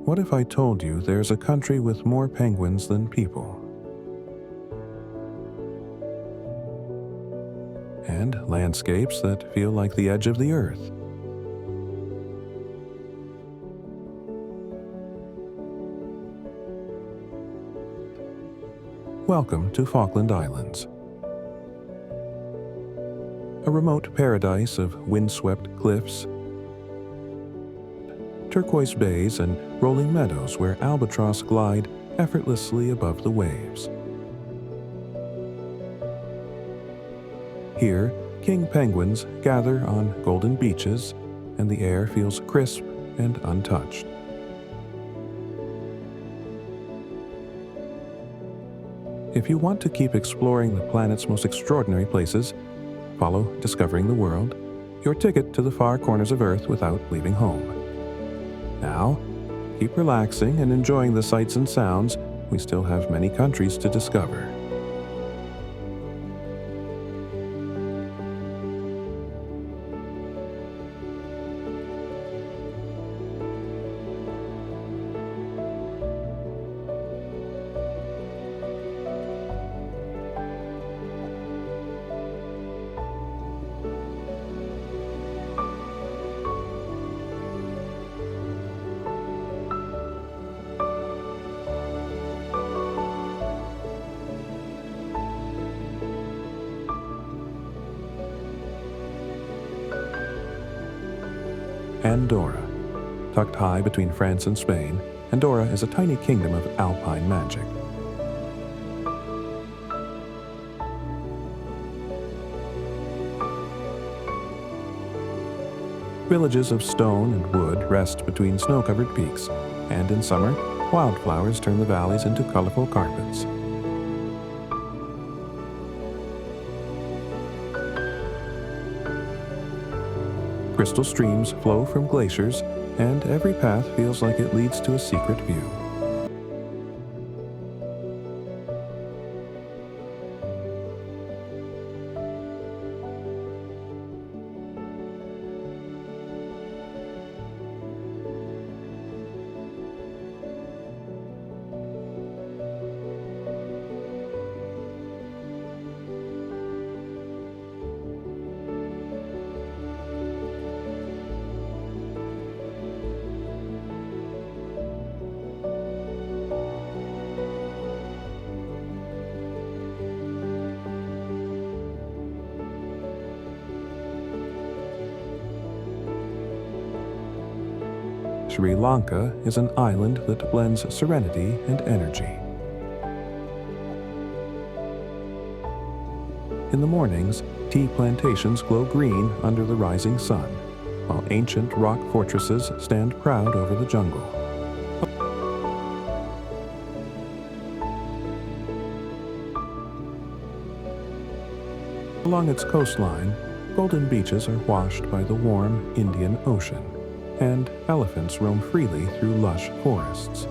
What if I told you there's a country with more penguins than people? And landscapes that feel like the edge of the earth. Welcome to Falkland Islands. A remote paradise of windswept cliffs, turquoise bays, and rolling meadows where albatross glide effortlessly above the waves. Here, king penguins gather on golden beaches, and the air feels crisp and untouched. If you want to keep exploring the planet's most extraordinary places, follow Discovering the World, your ticket to the far corners of Earth without leaving home. Now, keep relaxing and enjoying the sights and sounds. We still have many countries to discover. Andorra. Tucked high between France and Spain, Andorra is a tiny kingdom of alpine magic. Villages of stone and wood rest between snow-covered peaks, and in summer, wildflowers turn the valleys into colorful carpets. Crystal streams flow from glaciers, and every path feels like it leads to a secret view. Sri Lanka is an island that blends serenity and energy. In the mornings, tea plantations glow green under the rising sun, while ancient rock fortresses stand proud over the jungle. Along its coastline, golden beaches are washed by the warm Indian Ocean, and elephants roam freely through lush forests.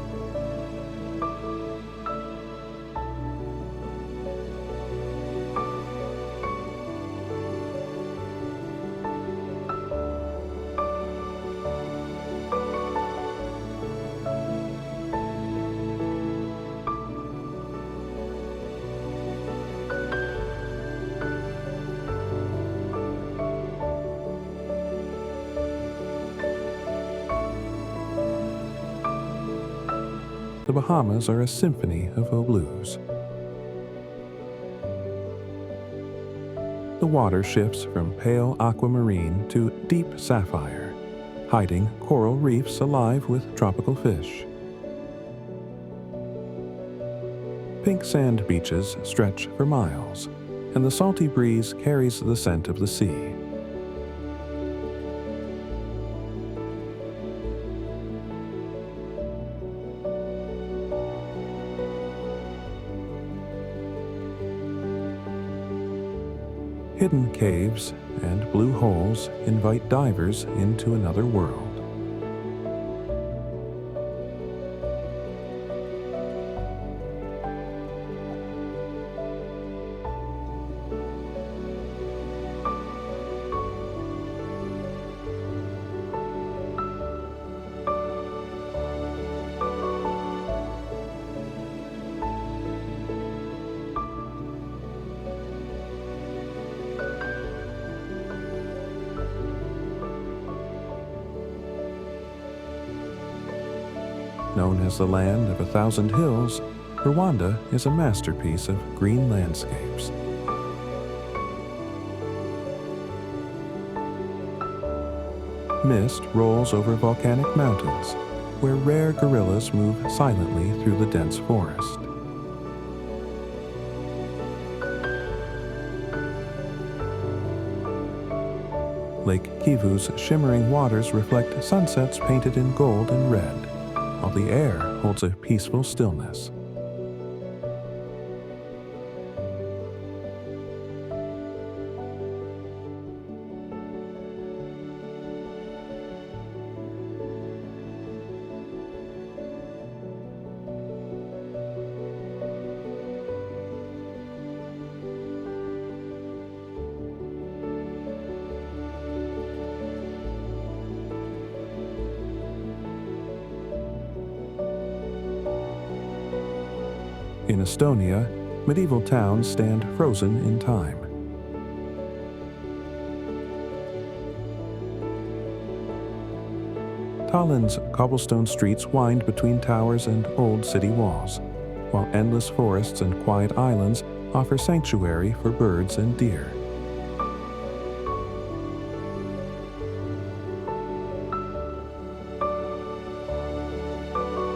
The Bahamas are a symphony of blues. The water shifts from pale aquamarine to deep sapphire, hiding coral reefs alive with tropical fish. Pink sand beaches stretch for miles, and the salty breeze carries the scent of the sea. Hidden caves and blue holes invite divers into another world. Known as the land of 1,000 hills, Rwanda is a masterpiece of green landscapes. Mist rolls over volcanic mountains, where rare gorillas move silently through the dense forest. Lake Kivu's shimmering waters reflect sunsets painted in gold and red, while the air holds a peaceful stillness. In Estonia, medieval towns stand frozen in time. Tallinn's cobblestone streets wind between towers and old city walls, while endless forests and quiet islands offer sanctuary for birds and deer.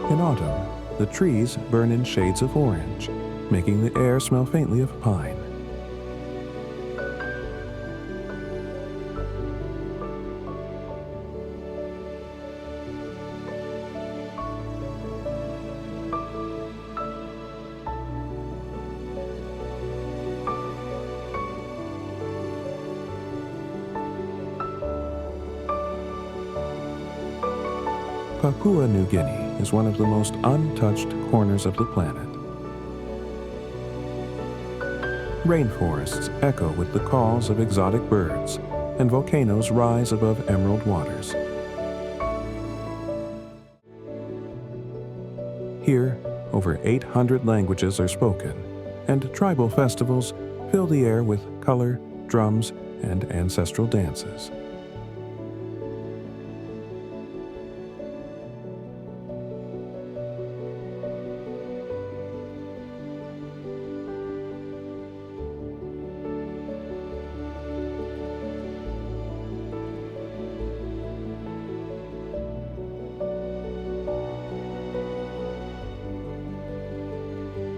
In autumn, the trees burn in shades of orange, making the air smell faintly of pine. Papua New Guinea is one of the most untouched corners of the planet. Rainforests echo with the calls of exotic birds, and volcanoes rise above emerald waters. Here, over 800 languages are spoken, and tribal festivals fill the air with color, drums, and ancestral dances.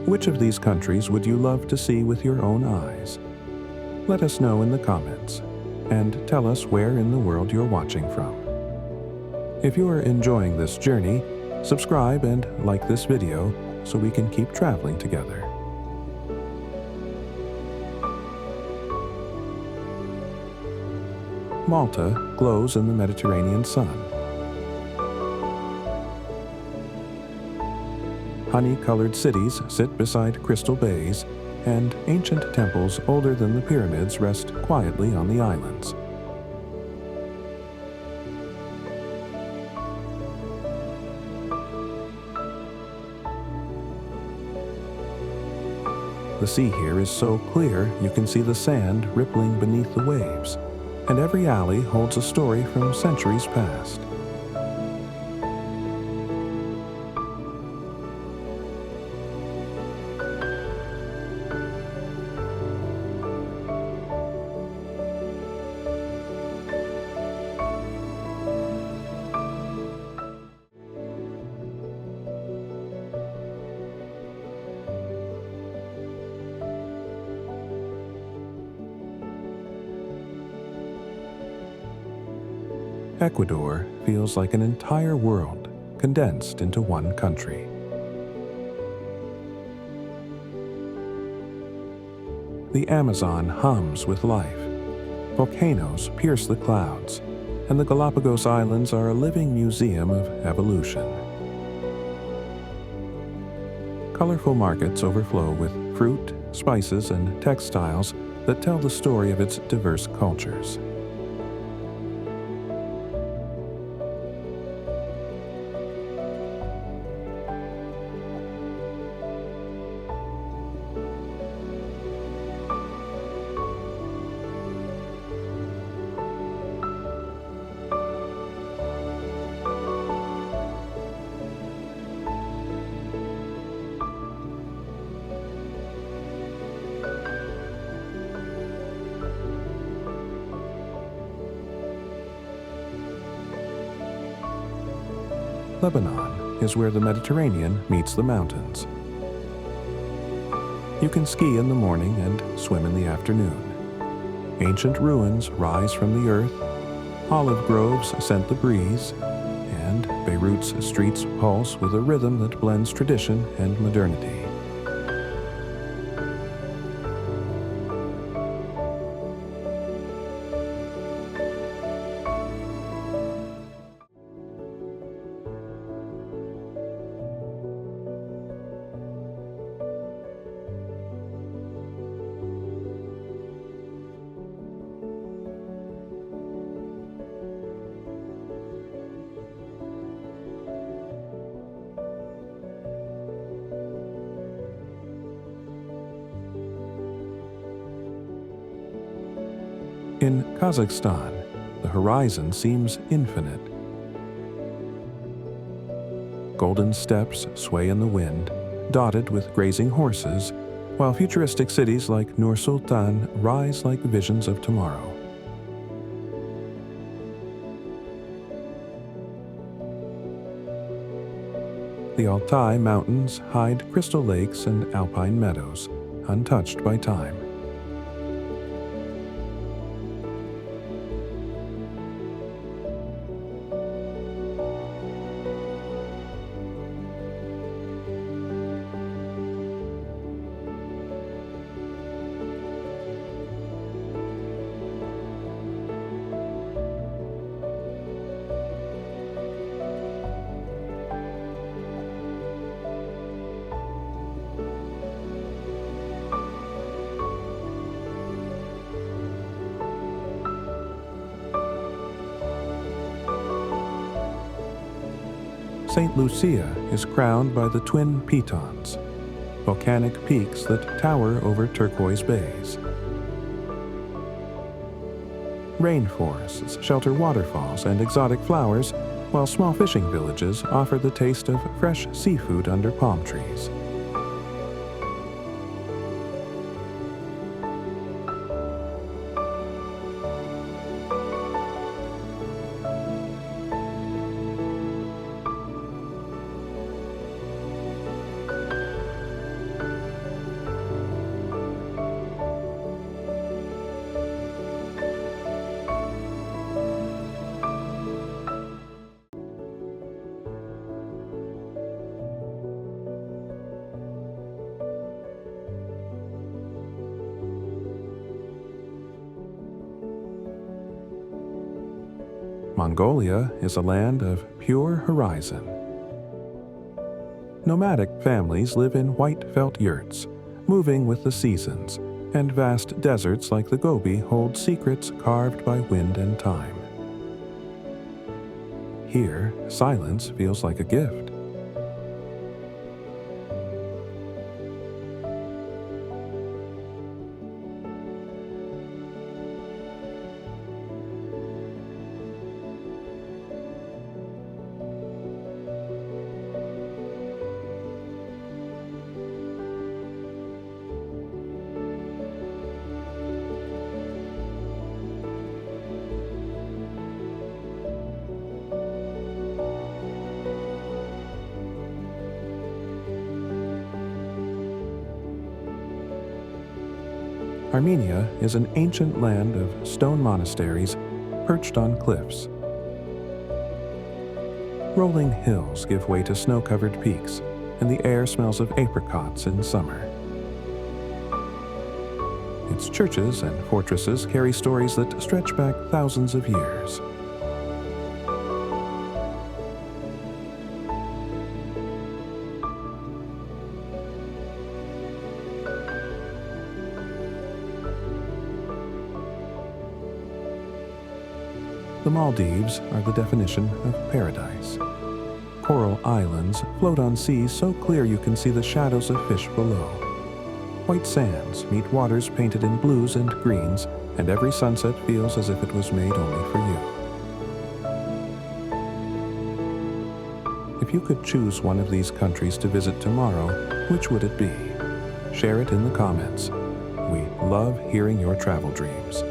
Which of these countries would you love to see with your own eyes? Let us know in the comments, and tell us where in the world you're watching from. If you are enjoying this journey, subscribe and like this video so we can keep traveling together. Malta glows in the Mediterranean sun. Honey-colored cities sit beside crystal bays, and ancient temples older than the pyramids rest quietly on the islands. The sea here is so clear you can see the sand rippling beneath the waves, and every alley holds a story from centuries past. Ecuador feels like an entire world condensed into one country. The Amazon hums with life, volcanoes pierce the clouds, and the Galapagos Islands are a living museum of evolution. Colorful markets overflow with fruit, spices, and textiles that tell the story of its diverse cultures. Lebanon is where the Mediterranean meets the mountains. You can ski in the morning and swim in the afternoon. Ancient ruins rise from the earth, olive groves scent the breeze, and Beirut's streets pulse with a rhythm that blends tradition and modernity. In Kazakhstan, the horizon seems infinite. Golden steppes sway in the wind, dotted with grazing horses, while futuristic cities like Nur Sultan rise like visions of tomorrow. The Altai Mountains hide crystal lakes and alpine meadows, untouched by time. Saint Lucia is crowned by the twin Pitons, volcanic peaks that tower over turquoise bays. Rainforests shelter waterfalls and exotic flowers, while small fishing villages offer the taste of fresh seafood under palm trees. Mongolia is a land of pure horizon. Nomadic families live in white felt yurts, moving with the seasons, and vast deserts like the Gobi hold secrets carved by wind and time. Here, silence feels like a gift. Armenia is an ancient land of stone monasteries perched on cliffs. Rolling hills give way to snow-covered peaks, and the air smells of apricots in summer. Its churches and fortresses carry stories that stretch back thousands of years. The Maldives are the definition of paradise. Coral islands float on seas so clear you can see the shadows of fish below. White sands meet waters painted in blues and greens, and every sunset feels as if it was made only for you. If you could choose one of these countries to visit tomorrow, which would it be? Share it in the comments. We love hearing your travel dreams.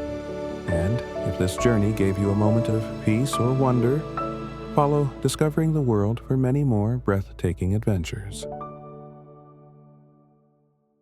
And if this journey gave you a moment of peace or wonder, Follow Discovering the World for many more breathtaking adventures.